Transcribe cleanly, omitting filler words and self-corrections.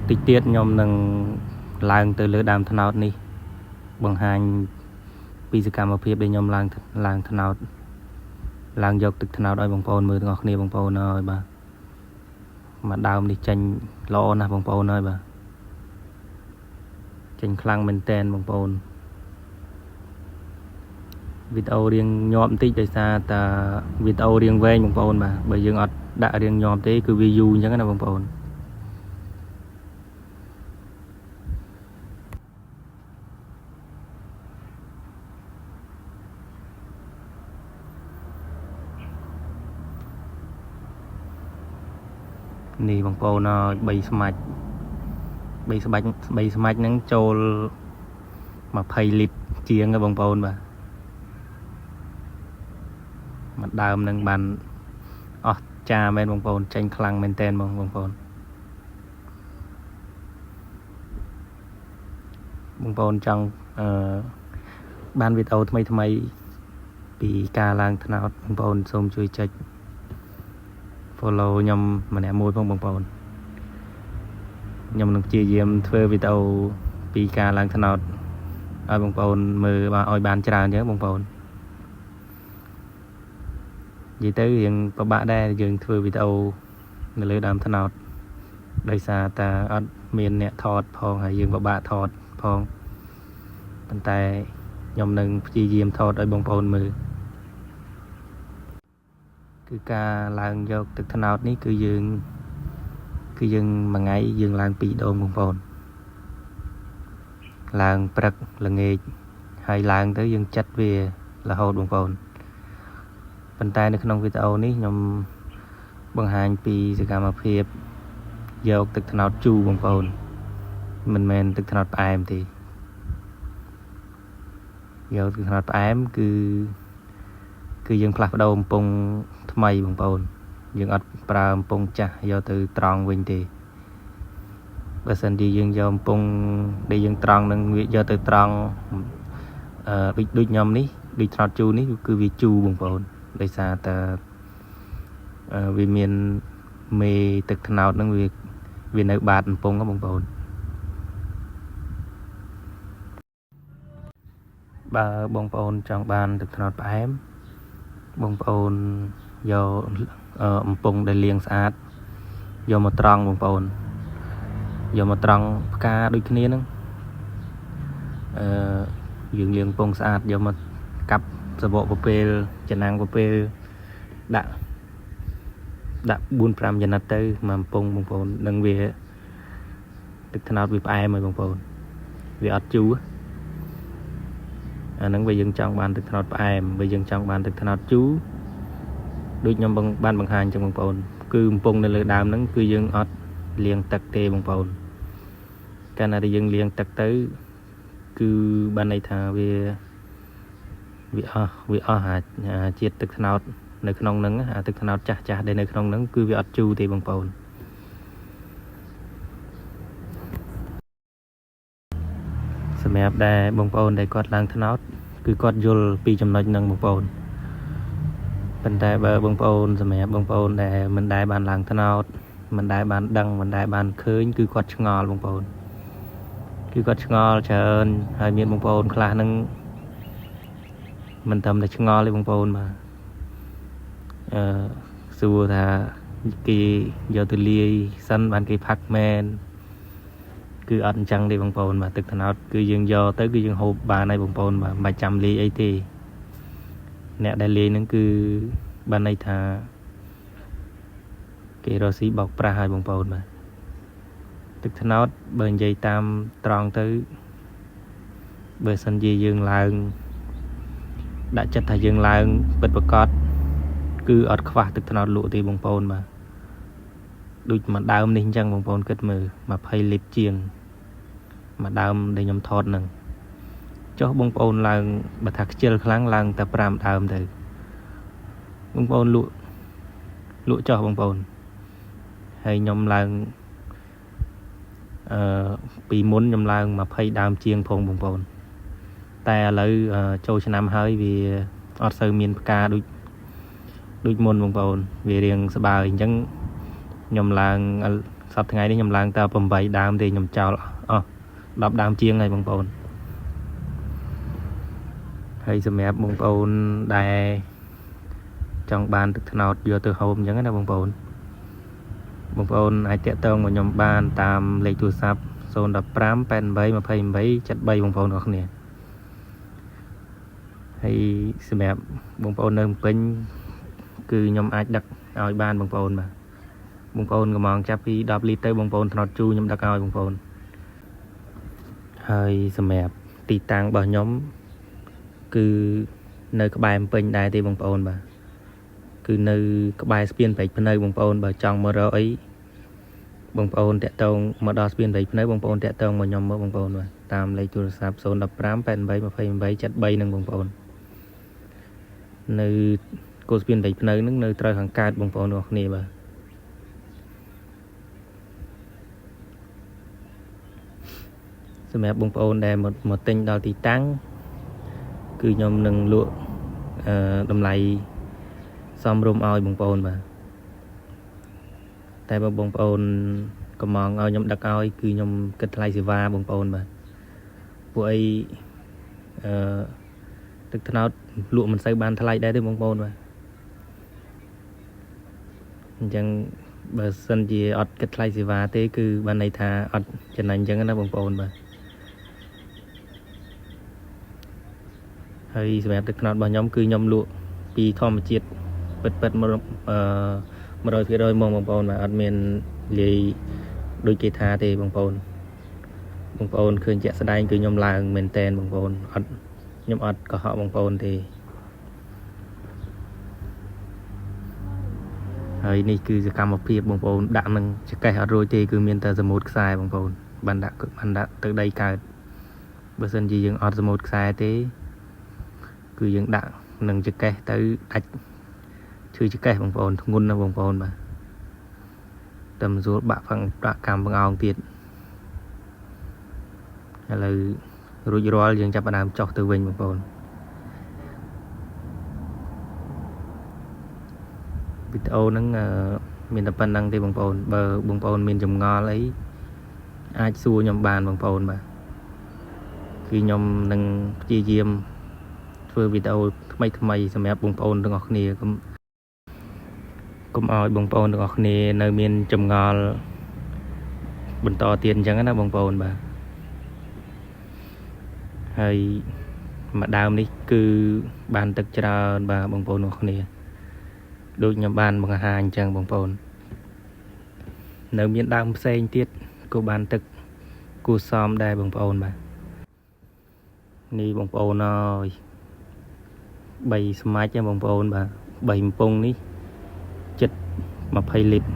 តិចទៀតខ្ញុំនឹងឡើងទៅលើដើមត្នោតនេះបង្ហាញពីសកម្មភាពដែលខ្ញុំឡើងត្នោតឡើងយកទឹកត្នោតឲ្យបងប្អូនមើលទាំងអស់គ្នាបងប្អូនហើយបាទមកដើមនេះចេញល្អណាស់បងប្អូនហើយបាទចេញខ្លាំងមែនតែនបងប្អូនវីដេអូរៀងញាប់បន្តិចដោយសារតែវីដេអូរៀងវែងបងប្អូនបាទបើយើងអត់ដាក់រៀងញាប់ទេគឺវាយូរអញ្ចឹងណាបងប្អូននេះបងប្អូន3ស្មាច់ហ្នឹងចូល20លីត្រជាងបងប្អូនបាទមកដើមនឹងបានអស់ចាមែនបងប្អូនចេញខ្លាំងមែនតែនបងប្អូនចង់បានវីដេអូថ្មីពីការឡើងត្នោតបងប្អូនសូមជួយចុច follow ខ្ញុំម្នាក់មួយផងបងប្អូនខ្ញុំនឹងព្យាយាមធ្វើវីដេអូពីការឡើងត្នោតឲ្យបងប្អូនមើលឲ្យបានច្រើនអញ្ចឹងបងប្អូននិយាយទៅរៀងពិបាកដែរយើងធ្វើវីដេអូនៅលើដើមត្នោតដោយសារតែអត់មានអ្នកថតផងហើយយើងពិបាកថតផងប៉ុន្តែខ្ញុំនឹងព្យាយាមថតឲ្យបងប្អូនមើលគឺការឡើងយកទឹកត្នោតនេះគឺយើងមួយថ្ងៃយើងឡើង2ដងបងប្អូនឡើងព្រឹកល្ងាចហើយឡើងទៅយើងចាត់វារហូតបងប្អូនប៉ុន្តែនៅក្នុងវីដេអូនេះខ្ញុំបង្ហាញពីសកម្មភាពយកទឹកត្នោតជូរបងប្អូនមិនមែនទឹកត្នោតផ្អែមទេយកទឹកត្នោតផ្អែមគឺយើងផ្លាស់ប្ដូរកំពង់ថ្មីបងប្អូនយើងអត់ប្រើកំពង់ចាស់យកទៅត្រង់វិញទេបើសិនជាយើងយកកំពង់ដែលយើងត្រង់នឹងវាយកទៅត្រង់ដូចខ្ញុំនេះដូចត្នោតជូរនេះគឺវាជូរបងប្អូនដោយសារតែវាមានមេទឹកត្នោតហ្នឹងវានៅបាតកំពង់បងប្អូនបើបងប្អូនចង់បានទឹកត្នោតផ្អែមបងប្អូនយកកំពង់ដែលលាងស្អាតយកមកត្រង់បងប្អូនយកមកត្រង់ផ្កាដូចគ្នាហ្នឹងយើងលាងកំពង់ស្អាតយកមកកាប់សបកពពេលចំណាំងពពេលដាក់ 4-5 ចំណិតទៅមកកំពង់បងប្អូននឹងវាទឹកត្នោតវាផ្អែមហើយបងប្អូនវាអត់ជូរអាហ្នឹងវាយើងចង់បានទឹកត្នោតផ្អែមបើយើងចង់បានទឹកត្នោតជូរដូចខ្ញុំបានបង្ហាញចឹងបងប្អូនគឺកំពង់នៅលើដើមហ្នឹងគឺយើងអត់លាងទឹកទេបងប្អូនកាលណាដែលយើងលាងទឹកទៅគឺបានន័យថាវាអស់ជាតិទឹកត្នោតនៅក្នុងហ្នឹងអាទឹកត្នោតចាស់ដែលនៅក្នុងហ្នឹងគឺវាអត់ជូរទេបងប្អូនសម្រាប់ដែលបងប្អូនដែលគាត់ឡើងត្នោតគឺគាត់យល់ពីចំណុចហ្នឹងបងប្អូនប៉ុន្តែបើបងប្អូនសម្រាប់បងប្អូនដែលមិនដែលបានឡើងត្នោតមិនដែលបានដឹងមិនដែលបានឃើញគឺគាត់ឆ្ងល់បងប្អូនគឺគាត់ឆ្ងល់ច្រើនហើយមានបងប្អូនខ្លះហ្នឹងមិនត្រឹមតែឆ្ងល់ទេបងប្អូនបាទសួរថាគេយកទៅលាយសិនបានគេផាក់មែនគឺអត់អញ្ចឹងទេបងប្អូនបាទទឹកត្នោតគឺយើងយកទៅគឺយើងហូបបានហើយបងប្អូនបាទមិនបាច់ចាំលាយអីទេអ្នកដែលលាយហ្នឹងគឺបានន័យថាគេរកស៊ីបោកប្រាស់ហើយបងប្អូនបាទទឹកត្នោតបើនិយាយតាមត្រង់ទៅបើសិនជាយើងឡើងដាក់ចិត្តថាយើងឡើងពិតប្រាកដគឺអត់ខ្វះទឹកត្នោតលក់ទេបងប្អូនបាទដូចមួយដើមនេះអញ្ចឹងបងប្អូនគិតមើល20លីត្រជាងមួយដើមដែលខ្ញុំថតហ្នឹងចុះបងប្អូនឡើងបើថាខ្ជិលខ្លាំងឡើងតែ5ដើមទៅបងប្អូនលក់ចុះបងប្អូនហើយខ្ញុំឡើងពីមុនខ្ញុំឡើង20ដើមជាងផងបងប្អូនតែឥឡូវចូលឆ្នាំហើយវាអត់សូវមានផ្កាដូចមុនបងប្អូនវារៀងស្បើយអញ្ចឹងខ្ញុំឡើង សប្តាហ៍ថ្ងៃនេះខ្ញុំឡើងតែ8ដើមទេខ្ញុំចោល10ដើមជាងហើយបងប្អូនហើយសម្រាប់បងប្អូនដែលចង់បានទឹកត្នោតយកទៅហូបអញ្ចឹងណាបងប្អូនអាចតាក់ទងមកខ្ញុំបានតាមលេខទូរស័ព្ទ015 88 28 73បងប្អូនអរគ្នាហើយសម្រាប់បងប្អូននៅភ្នំពេញគឺខ្ញុំអាចដឹកឲ្យបានបងប្អូនបាទបងប្អូនកំងចាប់ពី10លីត្រទៅបងប្អូនត្នោតជូរខ្ញុំដឹកឲ្យបងប្អូនហើយសម្រាប់ទីតាំងរបស់ខ្ញុំគឺនៅក្បែរភ្នំពេញដែរទេបងប្អូនបាទគឺនៅក្បែរស្ពានព្រែកភ្នៅបងប្អូនបើចង់មករកអីបងប្អូនតាក់ទងមកដល់ស្ពានព្រែកភ្នៅបងប្អូនតាក់ទងមកខ្ញុំមកបងប្អូនបាទតាមលេខទូរស័ព្ទ015 88 28 73នឹងបងប្អូននៅគោលស្ពានព្រែកភ្នៅនឹងនៅត្រូវខាងកើតបងប្អូនរបស់គ្នាបាទសម្រាប់បងប្អូនដែលមកទិញដល់ទីតាំងគឺខ្ញុំនឹងលក់តម្លៃសមរម្យឲ្យបងប្អូនបាទតែបើបងប្អូនកំងឲ្យខ្ញុំដឹកឲ្យគឺខ្ញុំគិតថ្លៃសេវាបងប្អូនបាទពួកអីទឹកត្នោតលក់មិនសូវបានថ្លៃដែរទេបងប្អូនបាទអញ្ចឹងបើសិនជាអត់គិតថ្លៃសេវាទេគឺបានន័យថាអត់ចំណេញអញ្ចឹងណាបងប្អូនបាទហើយសម្រាប់ទឹកត្នោតរបស់ខ្ញុំគឺខ្ញុំលក់ពីធម្មជាតិពិត100% មកបងប្អូនបាទអត់មានលាយដូចគេថាទេបងប្អូនឃើញជាក់ស្ដែងគឺខ្ញុំឡើងមែនតែនបងប្អូនខ្ញុំអត់កុហកបងប្អូនទេហើយនេះគឺសកម្មភាពបងប្អូនដាក់នឹងចកេះអត់រួចទេគឺមានតែសមុទ្រខ្សែបងប្អូនបានដាក់ទៅដីកើតបើសិនជាយើងអត់សមុទ្រខ្សែទេគឺយើងដាក់នឹងចកេះទៅដាច់ឈឺចកេះបងប្អូនធ្ងន់ណាបងប្អូនបាទតែមិនស្រួលបាក់ប្រាក់កម្មបង្អោងទៀតឥឡូវរួចរាល់យើងចាប់ផ្ដើមចុះទៅវិញបងប្អូនវីដេអូហ្នឹងមានតែប៉ុណ្្នឹងទេបងប្អូនបើបងប្អូនមានចម្ងល់អីអាចសួរខ្ញុំបានបងប្អូនបាទគឺខ្ញុំនឹងព្យាយាមធ្វើវីដេអូថ្មីសម្រាប់បងប្អូនទាំងអស់គ្នាកុំឲ្យបងប្អូនទាំងអស់គ្នានៅមានចម្ងល់បន្តទៀតអញ្ចឹងណាបងប្អូនបាទហើយមួយដើមនេះគឺបានទឹកច្រើនបាទបងប្អូនទាំងអស់គ្នាដូចខ្ញុំបានបង្ហាញអញ្ចឹងបងប្អូននៅមានដើមផ្សេងទៀតក៏បានទឹកគួរសមដែរបងប្អូនបាទនេះបងប្អូនអើយ3ស្មាច់បងប្អូនបាទ3កំប៉ុងនេះចិត្ត20លីត្រ